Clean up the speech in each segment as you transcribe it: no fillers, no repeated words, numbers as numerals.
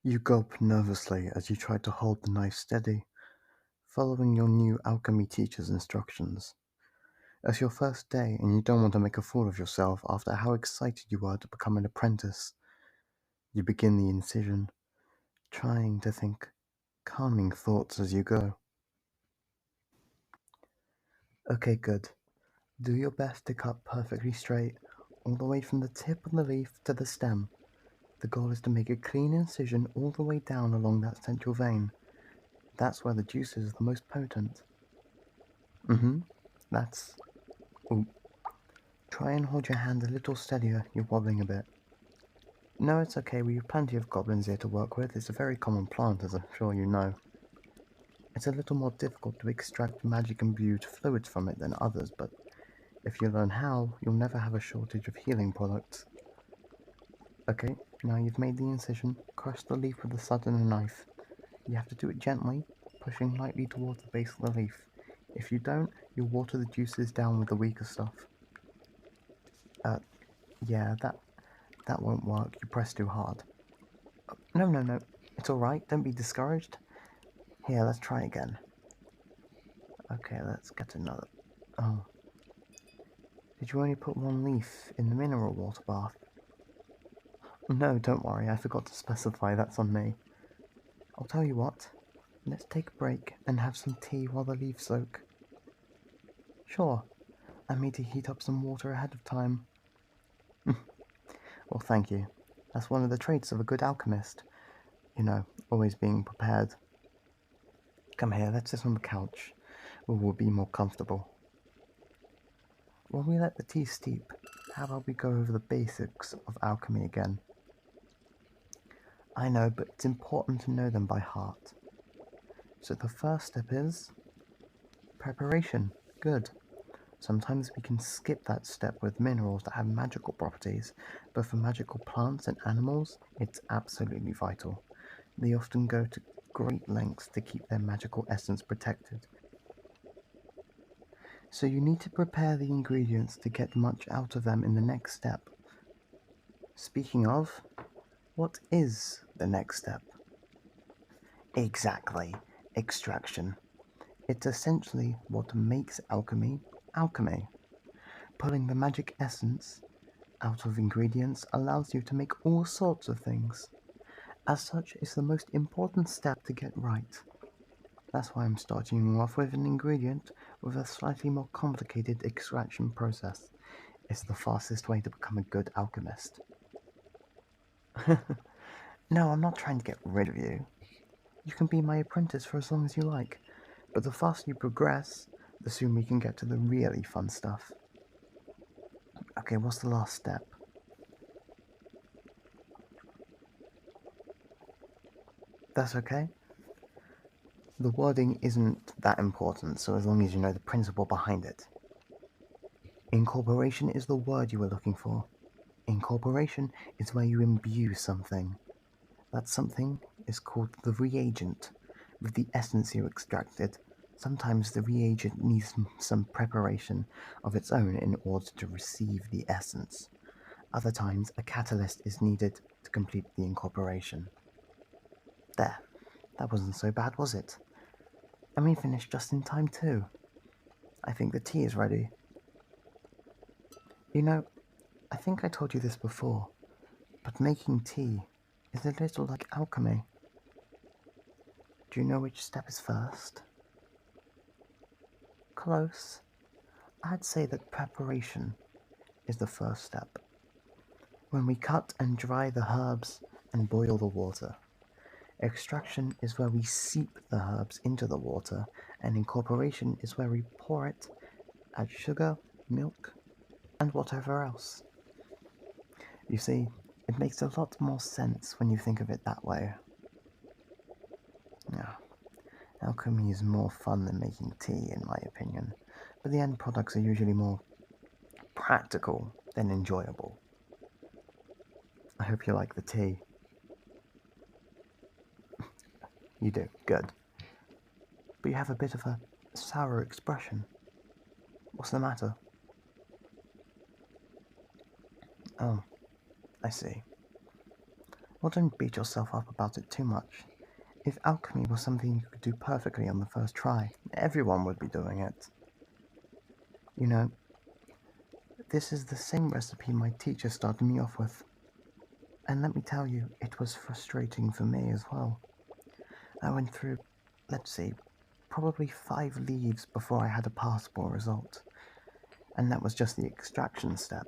You gulp nervously as you try to hold the knife steady, following your new alchemy teacher's instructions. It's your first day and you don't want to make a fool of yourself after how excited you were to become an apprentice. You begin the incision, trying to think calming thoughts as you go. Okay, good. Do your best to cut perfectly straight, all the way from the tip of the leaf to the stem. The goal is to make a clean incision all the way down along that central vein. That's where the juices are the most potent. Mm-hmm. That's... Ooh. Try and hold your hand a little steadier, you're wobbling a bit. No, it's okay, we have plenty of goblins here to work with. It's a very common plant, as I'm sure you know. It's a little more difficult to extract magic-imbued fluids from it than others, but if you learn how, you'll never have a shortage of healing products. Okay, now you've made the incision, crush the leaf with a sudden knife. You have to do it gently, pushing lightly towards the base of the leaf. If you don't, you'll water the juices down with the weaker stuff. Yeah, that won't work. You press too hard. No. It's alright. Don't be discouraged. Here, let's try again. Okay, let's get another. Oh. Did you only put one leaf in the mineral water bath? No, don't worry. I forgot to specify. That's on me. I'll tell you what. Let's take a break and have some tea while the leaves soak. Sure. I made to heat up some water ahead of time. Well, thank you. That's one of the traits of a good alchemist. You know, always being prepared. Come here, let's sit on the couch. We'll be more comfortable. While we let the tea steep, how about we go over the basics of alchemy again? I know, but it's important to know them by heart. So the first step is preparation. Good. Sometimes we can skip that step with minerals that have magical properties, but for magical plants and animals, it's absolutely vital. They often go to great lengths to keep their magical essence protected. So you need to prepare the ingredients to get much out of them in the next step. Speaking of, what is the next step? Exactly, extraction. It's essentially what makes alchemy alchemy. Pulling the magic essence out of ingredients allows you to make all sorts of things. As such, it's the most important step to get right. That's why I'm starting you off with an ingredient with a slightly more complicated extraction process. It's the fastest way to become a good alchemist. No, I'm not trying to get rid of you. You can be my apprentice for as long as you like, but the faster you progress, the sooner we can get to the really fun stuff. Okay, what's the last step? That's okay. The wording isn't that important, so as long as you know the principle behind it. Incorporation is the word you were looking for. Incorporation is where you imbue something. That something is called the reagent. With the essence you extracted, sometimes the reagent needs some preparation of its own in order to receive the essence. Other times, a catalyst is needed to complete the incorporation. There. That wasn't so bad, was it? And we finished just in time too. I think the tea is ready. You know, I think I told you this before, but making tea is a little like alchemy. Do you know which step is first? Close. I'd say that preparation is the first step. When we cut and dry the herbs and boil the water. Extraction is where we seep the herbs into the water, and incorporation is where we pour it, add sugar, milk, and whatever else. You see, it makes a lot more sense when you think of it that way. Yeah, alchemy is more fun than making tea, in my opinion, but the end products are usually more practical than enjoyable. I hope you like the tea. You do, good. But you have a bit of a sour expression. What's the matter? Oh, I see. Well, don't beat yourself up about it too much. If alchemy was something you could do perfectly on the first try, everyone would be doing it. You know, this is the same recipe my teacher started me off with. And let me tell you, it was frustrating for me as well. I went through, let's see, probably 5 leaves before I had a passable result. And that was just the extraction step.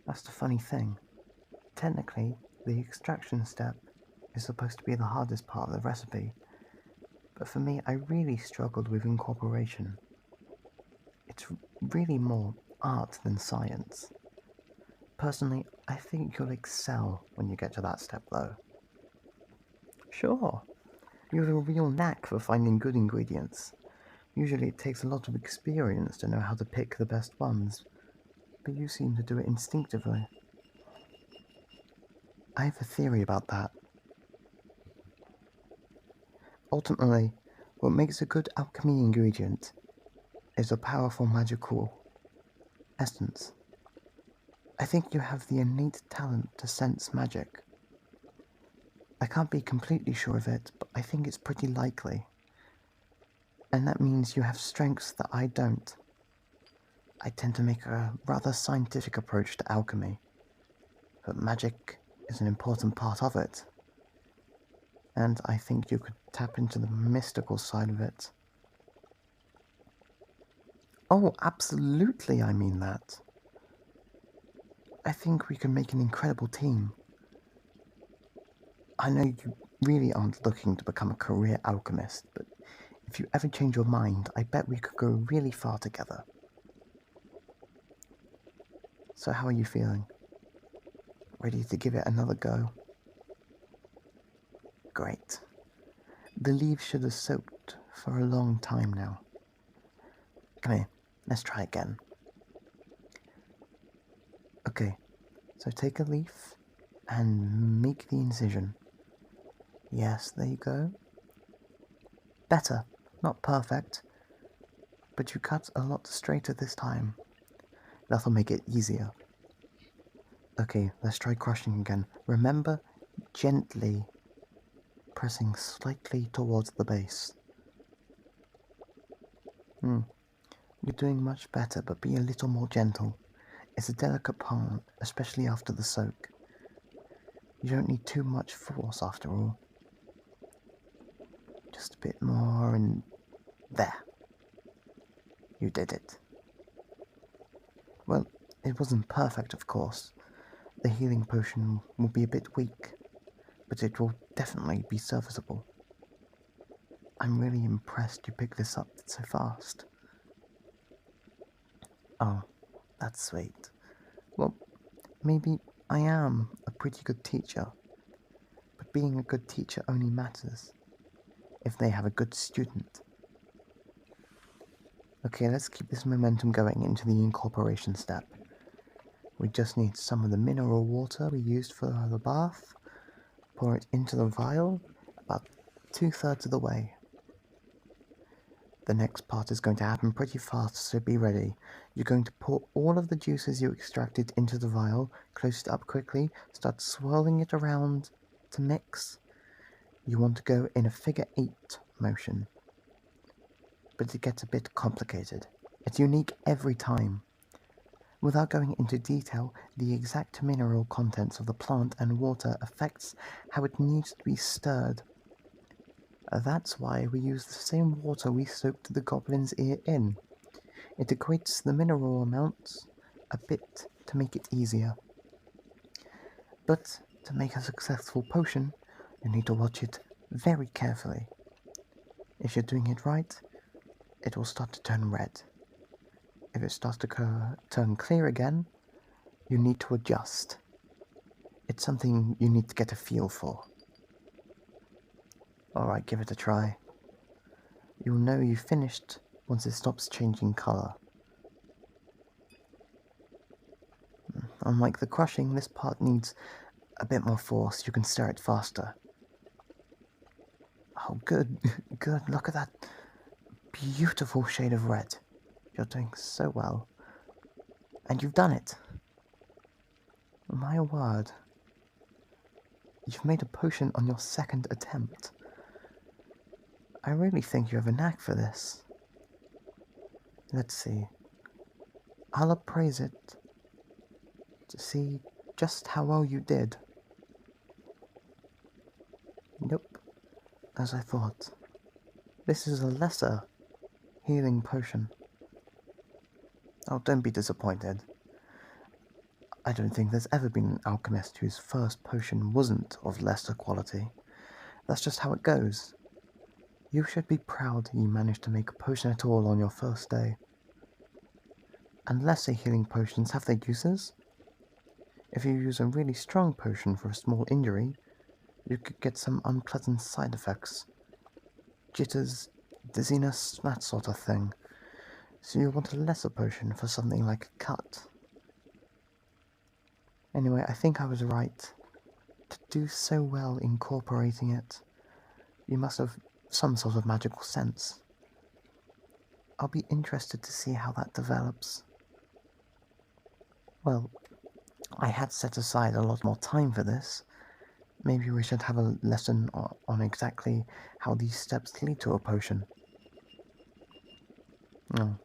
That's the funny thing. Technically, the extraction step is supposed to be the hardest part of the recipe, but for me, I really struggled with incorporation. It's really more art than science. Personally, I think you'll excel when you get to that step though. Sure, you have a real knack for finding good ingredients. Usually it takes a lot of experience to know how to pick the best ones, but you seem to do it instinctively. I have a theory about that. Ultimately, what makes a good alchemy ingredient is a powerful magical essence. I think you have the innate talent to sense magic. I can't be completely sure of it, but I think it's pretty likely. And that means you have strengths that I don't. I tend to make a rather scientific approach to alchemy, but magic is an important part of it. And I think you could tap into the mystical side of it. Oh, absolutely, I mean that. I think we can make an incredible team. I know you really aren't looking to become a career alchemist, but if you ever change your mind, I bet we could go really far together. So how are you feeling? Ready to give it another go? Great. The leaves should have soaked for a long time now. Come here, let's try again. Okay, so take a leaf and make the incision. Yes, there you go. Better, not perfect, but you cut a lot straighter this time. That'll make it easier. Okay, let's try crushing again. Remember, gently pressing slightly towards the base. You're doing much better, but be a little more gentle. It's a delicate part, especially after the soak. You don't need too much force after all. Just a bit more and there. You did it. Well, it wasn't perfect, of course. The healing potion will be a bit weak, but it will definitely be serviceable. I'm really impressed you picked this up so fast. Oh, that's sweet. Well, maybe I am a pretty good teacher, but being a good teacher only matters if they have a good student. Okay, let's keep this momentum going into the incorporation step. We just need some of the mineral water we used for the bath, pour it into the vial, about 2/3 of the way. The next part is going to happen pretty fast, so be ready. You're going to pour all of the juices you extracted into the vial, close it up quickly, start swirling it around to mix. You want to go in a figure 8 motion, but it gets a bit complicated. It's unique every time. Without going into detail, the exact mineral contents of the plant and water affects how it needs to be stirred. That's why we use the same water we soaked the goblin's ear in. It equates the mineral amounts a bit to make it easier. But to make a successful potion, you need to watch it very carefully. If you're doing it right, it will start to turn red. If it starts to turn clear again, you need to adjust. It's something you need to get a feel for. Alright, give it a try. You'll know you finished once it stops changing colour. Unlike the crushing, this part needs a bit more force. You can stir it faster. Oh, good, good. Look at that beautiful shade of red. You're doing so well. And you've done it. My word. You've made a potion on your second attempt. I really think you have a knack for this. Let's see. I'll appraise it to see just how well you did. Nope, as I thought. This is a lesser healing potion. Oh, don't be disappointed. I don't think there's ever been an alchemist whose first potion wasn't of lesser quality. That's just how it goes. You should be proud you managed to make a potion at all on your first day. And lesser healing potions have their uses. If you use a really strong potion for a small injury, you could get some unpleasant side effects. Jitters, dizziness, that sort of thing. So you want a lesser potion for something like a cut. Anyway, I think I was right. To do so well incorporating it, you must have some sort of magical sense. I'll be interested to see how that develops. Well, I had set aside a lot more time for this. Maybe we should have a lesson on exactly how these steps lead to a potion. No.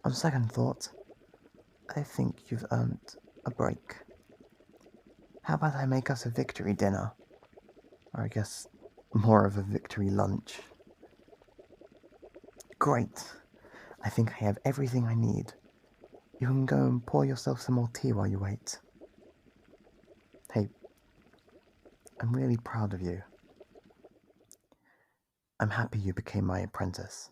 On second thought, I think you've earned a break. How about I make us a victory dinner? Or I guess more of a victory lunch. Great! I think I have everything I need. You can go and pour yourself some more tea while you wait. Hey, I'm really proud of you. I'm happy you became my apprentice.